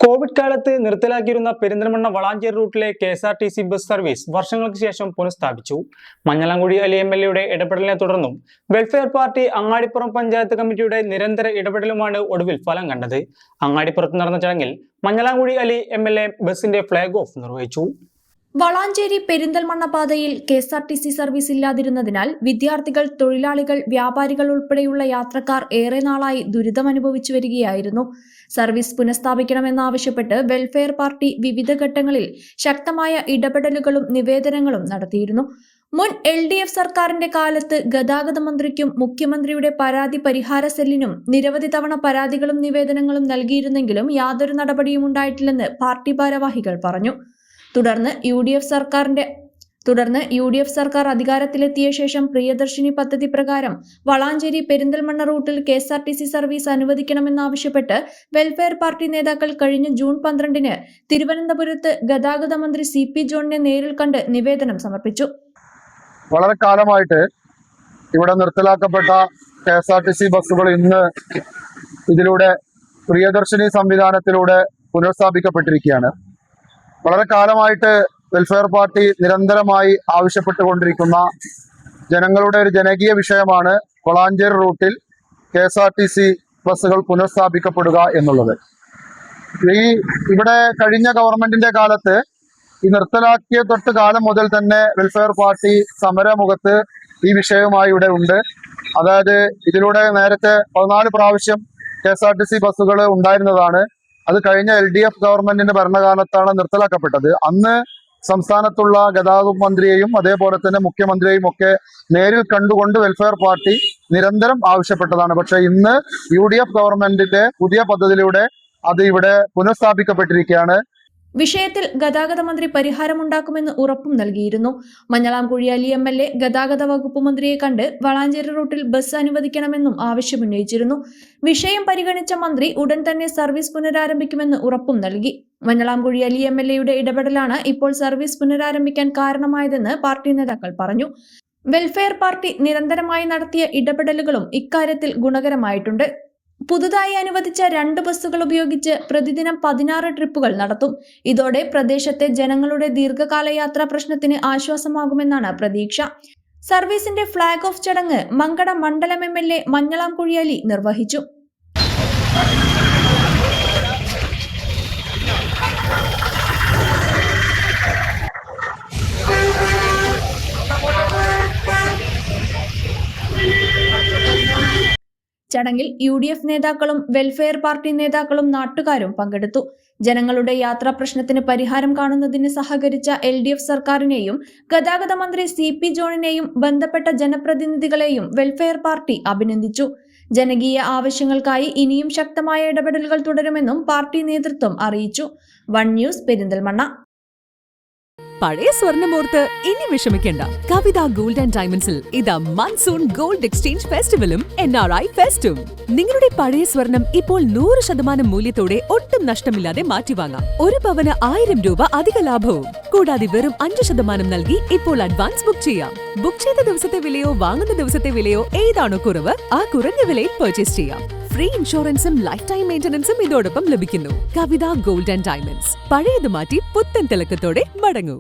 Covid കാലത്ത് നിർത്തലാക്കിയിരുന്ന പെരിന്തൽമണ്ണ വളാഞ്ചേരി റൂട്ടിലെ കെ.എസ്.ആർ.ടി.സി ബസ് സർവീസ് വർഷങ്ങൾക്ക് ശേഷം പുനഃസ്ഥാപിച്ചു. മഞ്ഞളാംകുഴി അലി എം.എൽ.എയുടെ ഇടപെടലിനെ തുടർന്നും വെൽഫെയർ പാർട്ടി അങ്ങാടിപ്പുറം പഞ്ചായത്ത് കമ്മിറ്റിയുടെ നിരന്തര ഇടപെടലുമാണ് ഒടുവിൽ ഫലം കണ്ടത്. അങ്ങാടിപ്പുറത്ത് നടന്ന ചടങ്ങിൽ മഞ്ഞളാംകുഴി അലി എം.എൽ.എ ബസിന്റെ ഫ്ളാഗ് ഓഫ് നിർവഹിച്ചു. വളാഞ്ചേരി പെരിന്തൽമണ്ണ പാതയിൽ കെ.എസ്.ആർ.ടി.സി സർവീസ് ഇല്ലാതിരുന്നതിനാൽ വിദ്യാർത്ഥികൾ, തൊഴിലാളികൾ, വ്യാപാരികൾ ഉൾപ്പെടെയുള്ള യാത്രക്കാർ ഏറെ നാളായി ദുരിതമനുഭവിച്ചു വരികയായിരുന്നു. സർവീസ് പുനഃസ്ഥാപിക്കണമെന്നാവശ്യപ്പെട്ട് വെൽഫെയർ പാർട്ടി വിവിധ ഘട്ടങ്ങളിൽ ശക്തമായ ഇടപെടലുകളും നിവേദനങ്ങളും നടത്തിയിരുന്നു. മുൻ LDF സർക്കാരിന്റെ കാലത്ത് ഗതാഗത മന്ത്രിക്കും മുഖ്യമന്ത്രിയുടെ പരാതി പരിഹാര സെല്ലിനും നിരവധി തവണ പരാതികളും നിവേദനങ്ങളും നൽകിയിരുന്നെങ്കിലും യാതൊരു നടപടിയും ഉണ്ടായിട്ടില്ലെന്ന് പാർട്ടി ഭാരവാഹികൾ പറഞ്ഞു. തുടർന്ന് യു ഡി എഫ് സർക്കാർ അധികാരത്തിലെത്തിയ ശേഷം പ്രിയദർശിനി പദ്ധതി പ്രകാരം വളാഞ്ചേരി പെരിന്തൽമണ്ണ റൂട്ടിൽ കെ.എസ്.ആർ.ടി.സി സർവീസ് അനുവദിക്കണമെന്നാവശ്യപ്പെട്ട് വെൽഫെയർ പാർട്ടി നേതാക്കൾ കഴിഞ്ഞ ജൂൺ 12-ന് തിരുവനന്തപുരത്ത് ഗതാഗത മന്ത്രി CP ജോണിനെ നേരിൽ കണ്ട് നിവേദനം സമർപ്പിച്ചു. വളരെ കാലമായിട്ട് ഇവിടെ നിർത്തലാക്കപ്പെട്ട കെ.എസ്.ആർ.ടി.സി ബസ്സുകൾ ഇന്ന് ഇതിലൂടെ പ്രിയദർശിനി സംവിധാനത്തിലൂടെ പുനഃസ്ഥാപിക്കപ്പെട്ടിരിക്കുകയാണ്. വളരെ കാലമായിട്ട് വെൽഫെയർ പാർട്ടി നിരന്തരമായി ആവശ്യപ്പെട്ടുകൊണ്ടിരിക്കുന്ന ജനങ്ങളുടെ ഒരു ജനകീയ വിഷയമാണ് വളാഞ്ചേരി റൂട്ടിൽ കെ.എസ്.ആർ.ടി.സി ബസ്സുകൾ പുനഃസ്ഥാപിക്കപ്പെടുക എന്നുള്ളത്. ഇവിടെ കഴിഞ്ഞ ഗവൺമെന്റിന്റെ കാലത്ത് ഈ നിർത്തലാക്കിയ തൊട്ട് കാലം മുതൽ തന്നെ വെൽഫെയർ പാർട്ടി സമരമുഖത്ത് ഈ വിഷയവുമായി ഇവിടെ ഉണ്ട്. അതായത് ഇതിലൂടെ നേരത്തെ 14 പ്രാവശ്യം കെ.എസ്.ആർ.ടി.സി ബസ്സുകൾ ഉണ്ടായിരുന്നതാണ്. അത് കഴിഞ്ഞ LDF ഗവൺമെന്റിന്റെ ഭരണകാലത്താണ് നിർത്തലാക്കപ്പെട്ടത്. അന്ന് സംസ്ഥാനത്തുള്ള ഗതാഗത മന്ത്രിയെയും അതേപോലെ തന്നെ മുഖ്യമന്ത്രിയെയും ഒക്കെ നേരിൽ കണ്ടുകൊണ്ട് വെൽഫെയർ പാർട്ടി നിരന്തരം ആവശ്യപ്പെട്ടതാണ്. പക്ഷെ ഇന്ന് UDF ഗവൺമെന്റിന്റെ പുതിയ പദ്ധതിയിലൂടെ അത് ഇവിടെ പുനഃസ്ഥാപിക്കപ്പെട്ടിരിക്കുകയാണ്. വിഷയത്തിൽ ഗതാഗത മന്ത്രി പരിഹാരമുണ്ടാക്കുമെന്ന് ഉറപ്പും നൽകിയിരുന്നു. മഞ്ഞളാംകുഴി അലി MLA ഗതാഗത വകുപ്പ് മന്ത്രിയെ കണ്ട് വളാഞ്ചേരി റൂട്ടിൽ ബസ് അനുവദിക്കണമെന്നും ആവശ്യമുന്നയിച്ചിരുന്നു. വിഷയം പരിഗണിച്ച മന്ത്രി ഉടൻ തന്നെ സർവീസ് പുനരാരംഭിക്കുമെന്ന് ഉറപ്പും നൽകി. മഞ്ഞളാംകുഴി അലി MLAയുടെ ഇടപെടലാണ് ഇപ്പോൾ സർവീസ് പുനരാരംഭിക്കാൻ കാരണമായതെന്ന് പാർട്ടി നേതാക്കൾ പറഞ്ഞു. വെൽഫെയർ പാർട്ടി നിരന്തരമായി നടത്തിയ ഇടപെടലുകളും ഇക്കാര്യത്തിൽ ഗുണകരമായിട്ടുണ്ട്. പുതുതായി അനുവദിച്ച 2 ബസ്സുകൾ ഉപയോഗിച്ച് പ്രതിദിനം 16 ട്രിപ്പുകൾ നടത്തും. ഇതോടെ പ്രദേശത്തെ ജനങ്ങളുടെ ദീർഘകാല യാത്രാ പ്രശ്നത്തിന് ആശ്വാസമാകുമെന്നാണ് പ്രതീക്ഷ. സർവീസിന്റെ ഫ്ളാഗ് ഓഫ് ചടങ്ങ് മങ്കട മണ്ഡലം MLA മഞ്ഞളാംകുഴി അലി നിർവഹിച്ചു. ചടങ്ങിൽ UDF നേതാക്കളും വെൽഫെയർ പാർട്ടി നേതാക്കളും നാട്ടുകാരും പങ്കെടുത്തു. ജനങ്ങളുടെ യാത്രാ പ്രശ്നത്തിന് പരിഹാരം കാണുന്നതിന് സഹകരിച്ച LDF സർക്കാരിനെയും ഗതാഗത മന്ത്രി CP ജോണിനെയും ബന്ധപ്പെട്ട ജനപ്രതിനിധികളെയും വെൽഫെയർ പാർട്ടി അഭിനന്ദിച്ചു. ജനകീയ ആവശ്യങ്ങൾക്കായി ഇനിയും ശക്തമായ ഇടപെടലുകൾ തുടരുമെന്നും പാർട്ടി നേതൃത്വം അറിയിച്ചു. 1 ന്യൂസ് പെരിന്തൽമണ്ണ. പഴയ സ്വർണ്ണമോർത്ത് ഇനി വിഷമിക്കേണ്ട. കവിത ഗോൾഡ് ആൻഡ് ഡയമണ്ട്സിൽ ഇതാ മൺസൂൺ ഗോൾഡ് എക്സ്ചേഞ്ച് ഫെസ്റ്റിവലും NRI ഫെസ്റ്റും. നിങ്ങളുടെ പഴയ സ്വർണം ഇപ്പോൾ 100% മൂല്യത്തോടെ ഒട്ടും നഷ്ടമില്ലാതെ മാറ്റിവാങ്ങാം. 1 പവന് 1000 രൂപ അധിക ലാഭവും. കൂടാതെ വെറും 5% നൽകി ഇപ്പോൾ അഡ്വാൻസ് ബുക്ക് ചെയ്യാം. ബുക്ക് ചെയ്ത ദിവസത്തെ വിലയോ വാങ്ങുന്ന ദിവസത്തെ വിലയോ ഏതാണോ കുറവ് ആ കുറഞ്ഞ വിലയിൽ പർച്ചേസ് ചെയ്യാം. ഫ്രീ ഇൻഷുറൻസും ലൈഫ് ടൈം മെയിന്റനൻസും ഇതോടൊപ്പം ലഭിക്കുന്നു. കവിത ഗോൾഡ് ആൻഡ് ഡയമണ്ട്സ്. പഴയത് മാറ്റി പുത്തൻ തിളക്കത്തോടെ മടങ്ങൂ.